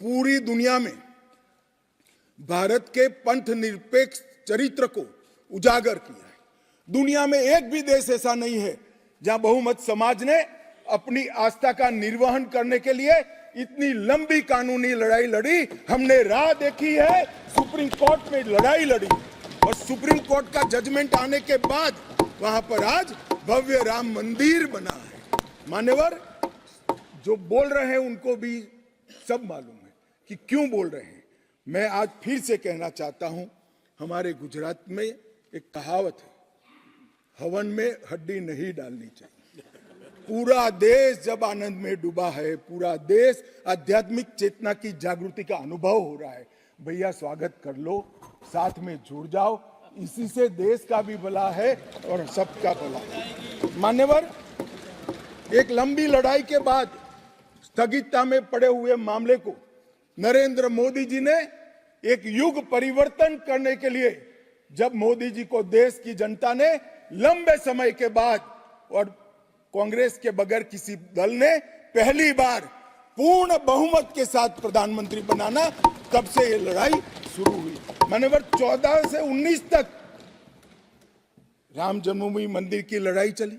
पूरी दुनिया में भारत के पंथ निरपेक्ष चरित्र को उजागर किया है। दुनिया में एक भी देश ऐसा नहीं है जहां बहुमत समाज ने अपनी आस्था का निर्वहन करने के लिए इतनी लंबी कानूनी लड़ाई लड़ी। हमने राह देखी है, सुप्रीम कोर्ट में लड़ाई लड़ी और सुप्रीम कोर्ट का जजमेंट आने के बाद वहां पर आज भव्य राम मंदिर बना है। मान्यवर, जो बोल रहे हैं उनको भी सब मालूम है कि क्यों बोल रहे हैं। मैं आज फिर से कहना चाहता हूं, हमारे गुजरात में एक कहावत है, हवन में हड्डी नहीं डालनी चाहिए। पूरा देश जब आनंद में डूबा है, पूरा देश आध्यात्मिक चेतना की जागृति का अनुभव हो रहा है, भैया स्वागत कर लो, साथ में जुड़ जाओ। इसी से देश का भी भला है और सबका भला है। मान्यवर, एक लंबी लड़ाई के बाद स्थगितता में पड़े हुए मामले को नरेंद्र मोदी जी ने एक युग परिवर्तन करने के लिए, जब मोदी जी को देश की जनता ने लंबे समय के बाद और कांग्रेस के बगैर किसी दल ने पहली बार पूर्ण बहुमत के साथ प्रधानमंत्री बनाना, तब से ये लड़ाई शुरू हुई। मान्यवर, 14 से 19 तक राम जन्मभूमि मंदिर की लड़ाई चली,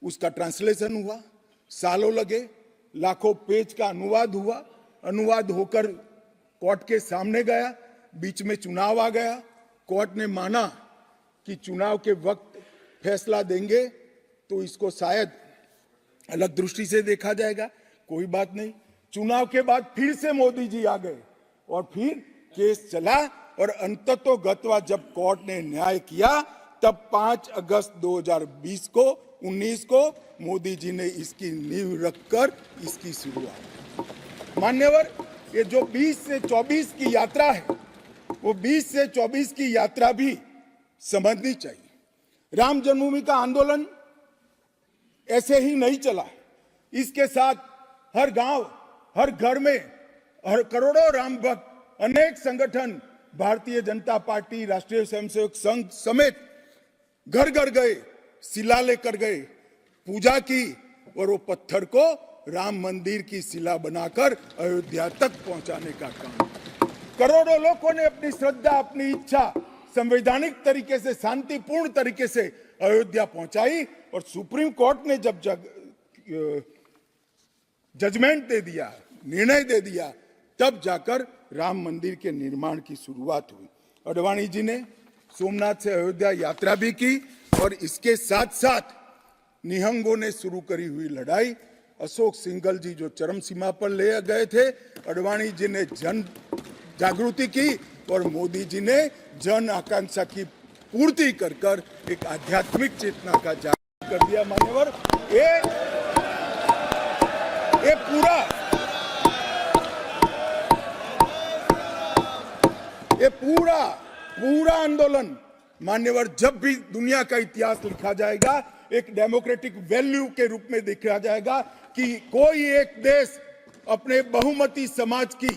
उसका ट्रांसलेशन हुआ, सालों लगे, लाखों पेज का अनुवाद हुआ, अनुवाद होकर कोर्ट के सामने गया, बीच में चुनाव आ गया, कोर्ट ने माना कि चुनाव के वक्त फैसला देंगे तो इसको शायद अलग दृष्टि से देखा जाएगा, कोई बात नहीं। चुनाव के बाद फिर से मोदी जी आ गए और फिर केस चला और अंततोगत्वा जब कोर्ट ने न्याय किया, तब 5 अगस्त 2020 को 19 को मोदी जी ने इसकी नींव रखकर इसकी शुरुआत। मान्यवर, ये जो 20 से 24 की यात्रा है, वो 20 से 24 की यात्रा भी समझनी चाहिए। राम जन्मभूमि का आंदोलन ऐसे ही नहीं चला, इसके साथ हर गांव, हर घर में हर करोड़ों राम भक्त, अनेक संगठन, भारतीय जनता पार्टी, राष्ट्रीय स्वयंसेवक संघ समेत घर घर गए, शिला लेकर गए, पूजा की और वो पत्थर को राम मंदिर की शिला बनाकर अयोध्या तक पहुंचाने का काम। करोड़ों लोगों ने अपनी श्रद्धा, अपनी इच्छा संवैधानिक तरीके से, शांतिपूर्ण तरीके से अयोध्या पहुंचाई और सुप्रीम कोर्ट ने जब जजमेंट दे दिया, निर्णय दे दिया, तब जाकर राम मंदिर के निर्माण की शुरुआत हुई। अडवाणी जी ने सोमनाथ से अयोध्या यात्रा भी की और इसके साथ साथ निहंगों ने शुरू करी हुई लड़ाई, अशोक सिंघल जी जो चरम सीमा पर ले गए थे, अडवाणी जी ने जन जागृति की और मोदी जी ने जन आकांक्षा की पूर्ति कर कर एक आध्यात्मिक चेतना का जागरण कर दिया। मान्यवर, ये पूरा आंदोलन, मान्यवर, जब भी दुनिया का इतिहास लिखा जाएगा, एक डेमोक्रेटिक वैल्यू के रूप में देखा जाएगा कि कोई एक देश अपने बहुमती समाज की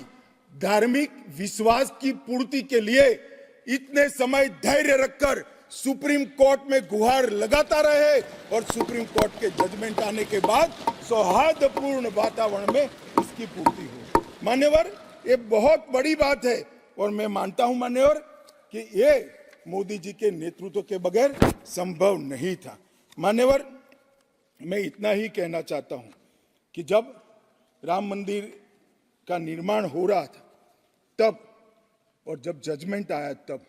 धार्मिक विश्वास की पूर्ति के लिए इतने समय धैर्य रखकर सुप्रीम कोर्ट में गुहार लगाता रहे और सुप्रीम कोर्ट के जजमेंट आने के बाद सौहार्दपूर्ण वातावरण में इसकी पूर्ति हो। मान्यवर, ये बहुत बड़ी बात है और मैं मानता हूं मान्यवर कि ये मोदी जी के नेतृत्व के बगैर संभव नहीं था। मान्यवर, मैं इतना ही कहना चाहता हूं कि जब राम मंदिर का निर्माण हो रहा था तब, और जब जजमेंट आया तब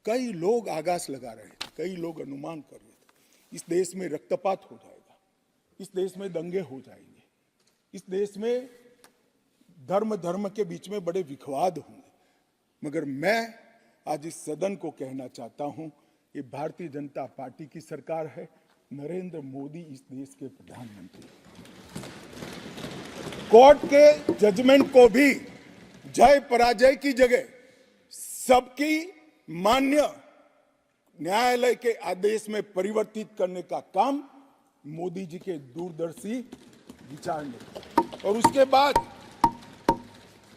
कई लोग आगाज लगा रहे थे, कई लोग अनुमान कर रहे थे, इस देश में रक्तपात हो जाएगा, इस देश में दंगे हो जाएंगे, इस देश में धर्म के बीच में बड़े विवाद होंगे। मगर मैं आज इस सदन को कहना चाहता हूं, ये भारतीय जनता पार्टी की सरकार है, नरेंद्र मोदी इस देश के प्रधानमंत्री। कोर्ट के जजमेंट को भी जय पराजय की जगह सबकी मान्य न्यायालय के आदेश में परिवर्तित करने का काम मोदी जी के दूरदर्शी विचार ने। और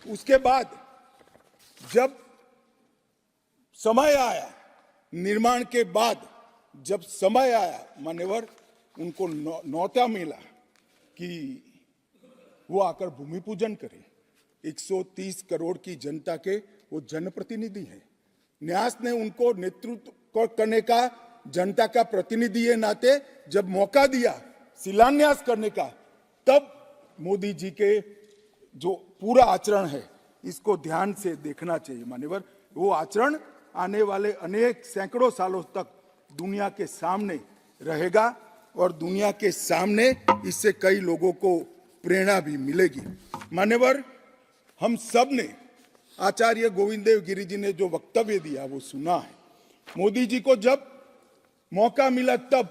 उसके बाद जब समय आया, निर्माण के बाद जब समय आया, मान्यवर, उनको न्योता मिला कि वो आकर भूमि पूजन करें, 130 करोड़ की जनता के वो जनप्रतिनिधि हैं। न्यास ने उनको नेतृत्व करने का, जनता का प्रतिनिधि के नाते जब मौका दिया शिलान्यास करने का, तब मोदी जी के जो पूरा आचरण है इसको ध्यान से देखना चाहिए मान्यवर। वो आचरण आने वाले अनेक सैकड़ों सालों तक दुनिया के सामने रहेगा और दुनिया के सामने इससे कई लोगों को प्रेरणा भी मिलेगी। मान्यवर, हम सब ने आचार्य गोविंद देव गिरि जी ने जो वक्तव्य दिया वो सुना है। मोदी जी को जब मौका मिला तब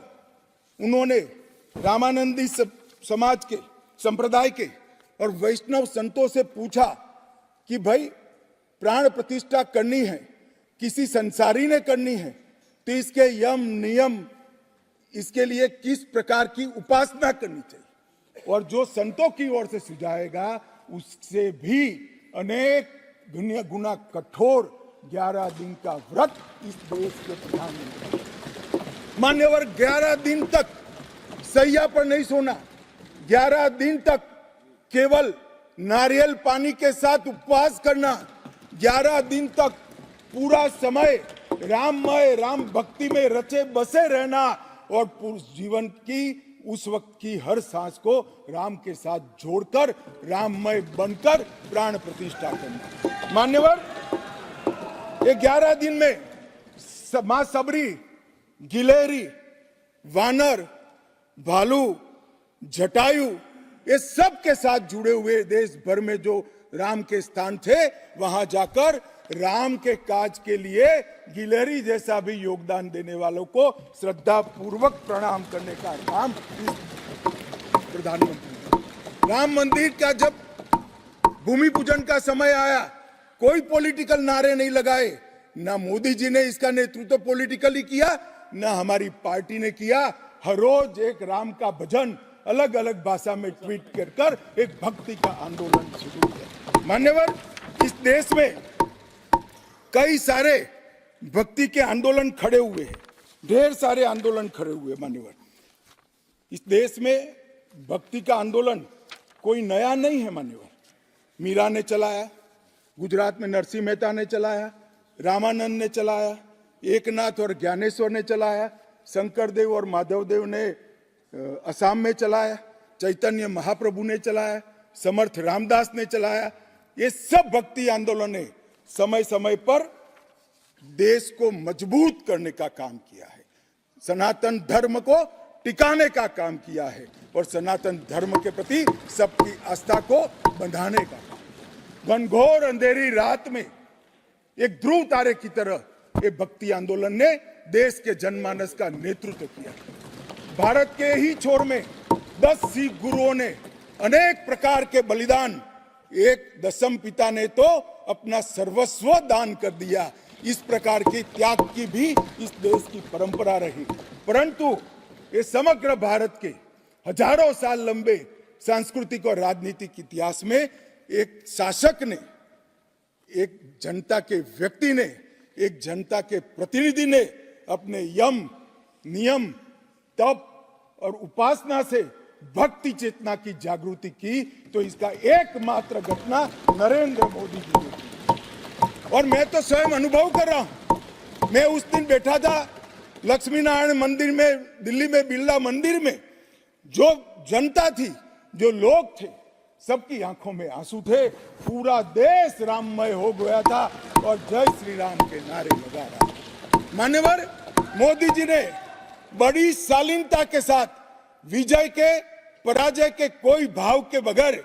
उन्होंने रामानंदी समाज के, संप्रदाय के और वैष्णव संतों से पूछा कि भाई प्राण प्रतिष्ठा करनी है, किसी संसारी ने करनी है, तो इसके यम नियम, इसके लिए किस प्रकार की उपासना करनी चाहिए। और जो संतों की ओर से सुझाएगा उससे भी अनेक गुना कठोर 11 दिन का व्रत इस देश के प्रधानमंत्री, मान्यवर, 11 दिन तक सैया पर नहीं सोना, 11 दिन तक केवल नारियल पानी के साथ उपवास करना, 11 दिन तक पूरा समय राममय, राम भक्ति में रचे बसे रहना और पुरुष जीवन की उस वक्त की हर सांस को राम के साथ जोड़कर राममय बनकर प्राण प्रतिष्ठा करना। मान्यवर, ये 11 दिन में मां सबरी, गिलेरी, वानर, भालू, जटायु, ये सब के साथ जुड़े हुए देश भर में जो राम के स्थान थे, वहां जाकर राम के काज के लिए गिलहरी जैसा भी योगदान देने वालों को श्रद्धा पूर्वक प्रणाम करने का काम प्रधानमंत्री। राम मंदिर का जब भूमि पूजन का समय आया, कोई पॉलिटिकल नारे नहीं लगाए, ना मोदी जी ने इसका नेतृत्व पॉलिटिकली किया, ना हमारी पार्टी ने किया। हर रोज एक राम का भजन अलग अलग भाषा में ट्वीट कर एक भक्ति का आंदोलन शुरू किया। मान्यवर, इस देश में कई सारे भक्ति के आंदोलन खड़े हुए हैं, ढेर सारे आंदोलन खड़े हुए। मान्यवर, इस देश में भक्ति का आंदोलन कोई नया नहीं है। मान्यवर, मीरा ने चलाया, गुजरात में नरसिंह मेहता ने चलाया, रामानंद ने चलाया, एकनाथ और ज्ञानेश्वर ने चलाया, शंकरदेव और माधवदेव ने असम में चलाया, चैतन्य महाप्रभु ने चलाया, समर्थ रामदास ने चलाया। ये सब भक्ति आंदोलन ने समय समय पर देश को मजबूत करने का काम किया है, सनातन धर्म को टिकाने का काम किया है और सनातन धर्म के प्रति सबकी आस्था को बढ़ाने का काम। घनघोर अंधेरी रात में एक ध्रुव तारे की तरह ये भक्ति आंदोलन ने देश के जनमानस का नेतृत्व किया। भारत के ही छोर में 10 सिख गुरुओं ने अनेक प्रकार के बलिदान, एक दशम पिता ने तो अपना सर्वस्व दान कर दिया। इस प्रकार के त्याग की भी इस देश की परंपरा रही, परंतु ये समग्र भारत के हजारों साल लंबे सांस्कृतिक और राजनीतिक इतिहास में एक शासक ने, एक जनता के व्यक्ति ने, एक जनता के प्रतिनिधि ने अपने यम, नियम, तप और उपासना से भक्ति चेतना की जागृति की, तो इसका एकमात्र घटना नरेंद्र मोदी जी ने की। और मैं तो स्वयं अनुभव कर रहा हूं। मैं उस दिन बैठा था लक्ष्मी नारायण मंदिर में, दिल्ली में बिरला मंदिर में, जो जनता थी, जो लोग थे, सबकी आंखों में आंसू थे। पूरा देश राममय हो गया था और जय श्री राम के नारे लगा रहा था। मान्यवर, मोदी जी ने बड़ी शालीनता के साथ विजय के, पराजय के कोई भाव के बगैर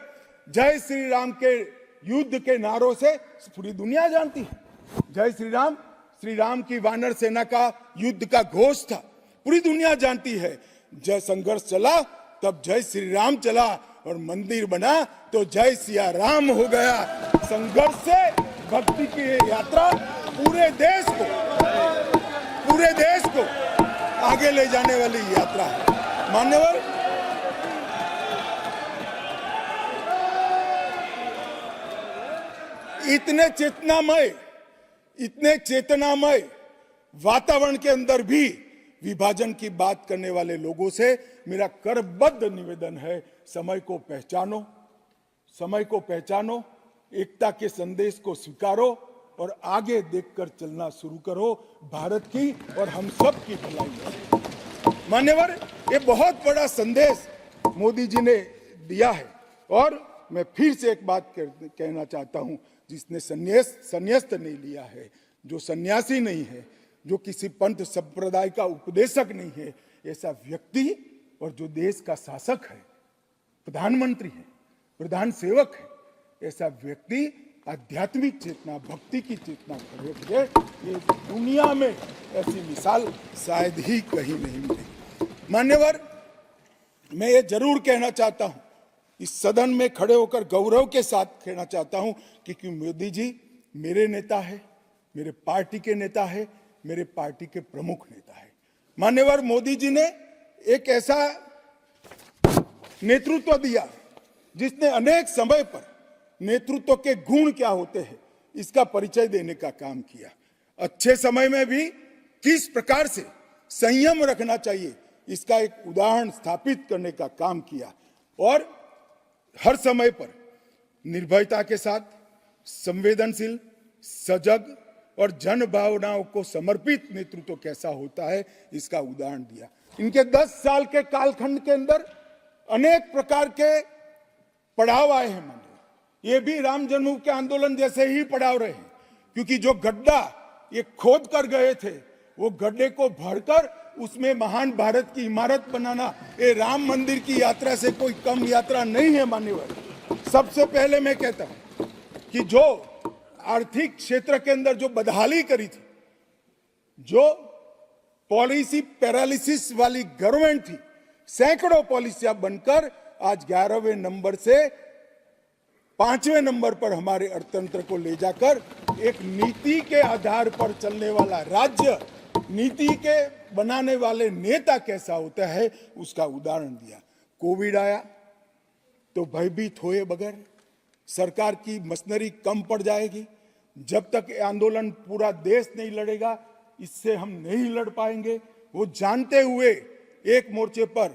जय श्री राम के युद्ध के नारों से पूरी दुनिया जानती है। जय श्री राम की वानर सेना का युद्ध का घोष था, पूरी दुनिया जानती है। जय संघर्ष चला तब जय श्री राम चला और मंदिर बना तो जय सिया राम हो गया। संघर्ष से भक्ति की ये यात्रा पूरे देश को आगे ले जाने वाली यात्रा है। मान्यवर, इतने चेतनामय वातावरण के अंदर भी विभाजन की बात करने वाले लोगों से मेरा करबद्ध निवेदन है, समय को पहचानो, एकता के संदेश को स्वीकारो और आगे देखकर चलना शुरू करो, भारत की और हम सब की भलाई है। मान्यवर, ये बहुत बड़ा संदेश मोदी जी ने दिया है और मैं फिर से एक बात कहना चाहता हूं, जिसने संन्यास्त नहीं लिया है, जो सन्यासी नहीं है, जो किसी पंथ संप्रदाय का उपदेशक नहीं है, ऐसा व्यक्ति और जो देश का शासक है, प्रधानमंत्री है, प्रधान सेवक है, ऐसा व्यक्ति आध्यात्मिक चेतना, भक्ति की चेतना खड़े, ये दुनिया में ऐसी मिसाल शायद ही कहीं नहीं मिलेगी। मान्यवर, मैं ये जरूर कहना चाहता हूं, इस सदन में खड़े होकर गौरव के साथ कहना चाहता हूं कि मोदी जी मेरे नेता है, मेरे पार्टी के नेता है, मेरे पार्टी के प्रमुख नेता है। मान्यवर, मोदी जी ने एक ऐसा नेतृत्व दिया जिसने अनेक समय पर नेतृत्व के गुण क्या होते हैं इसका परिचय देने का काम किया। अच्छे समय में भी किस प्रकार से संयम रखना चाहिए इसका एक उदाहरण स्थापित करने का काम किया और हर समय पर निर्भयता के साथ संवेदनशील, सजग और जन भावनाओं को समर्पित नेतृत्व कैसा होता है इसका उदाहरण दिया। इनके 10 साल के कालखंड के अंदर अनेक प्रकार के पड़ाव आए हैं। मानिए, ये भी राम जन्मभूमि के आंदोलन जैसे ही पड़ाव रहे हैं, क्योंकि जो गड्ढा ये खोद कर गए थे, वो गड्ढे को भरकर उसमें महान भारत की इमारत बनाना ये राम मंदिर की यात्रा से कोई कम यात्रा नहीं है। मान्यवर, सबसे पहले मैं कहता हूं कि जो आर्थिक क्षेत्र के अंदर जो बदहाली करी थी, जो पॉलिसी पैरालिसिस वाली गवर्नमेंट थी, सैकड़ों पॉलिसियां बनकर आज 11वें नंबर से 5वें नंबर पर हमारे अर्थतंत्र को ले जाकर एक नीति के आधार पर चलने वाला राज्य, नीति के बनाने वाले नेता कैसा होता है उसका उदाहरण दिया। कोविड आया तो भयभीत हुए बगैर, सरकार की मशीनरी कम पड़ जाएगी, जब तक आंदोलन पूरा देश नहीं लड़ेगा इससे हम नहीं लड़ पाएंगे, वो जानते हुए एक मोर्चे पर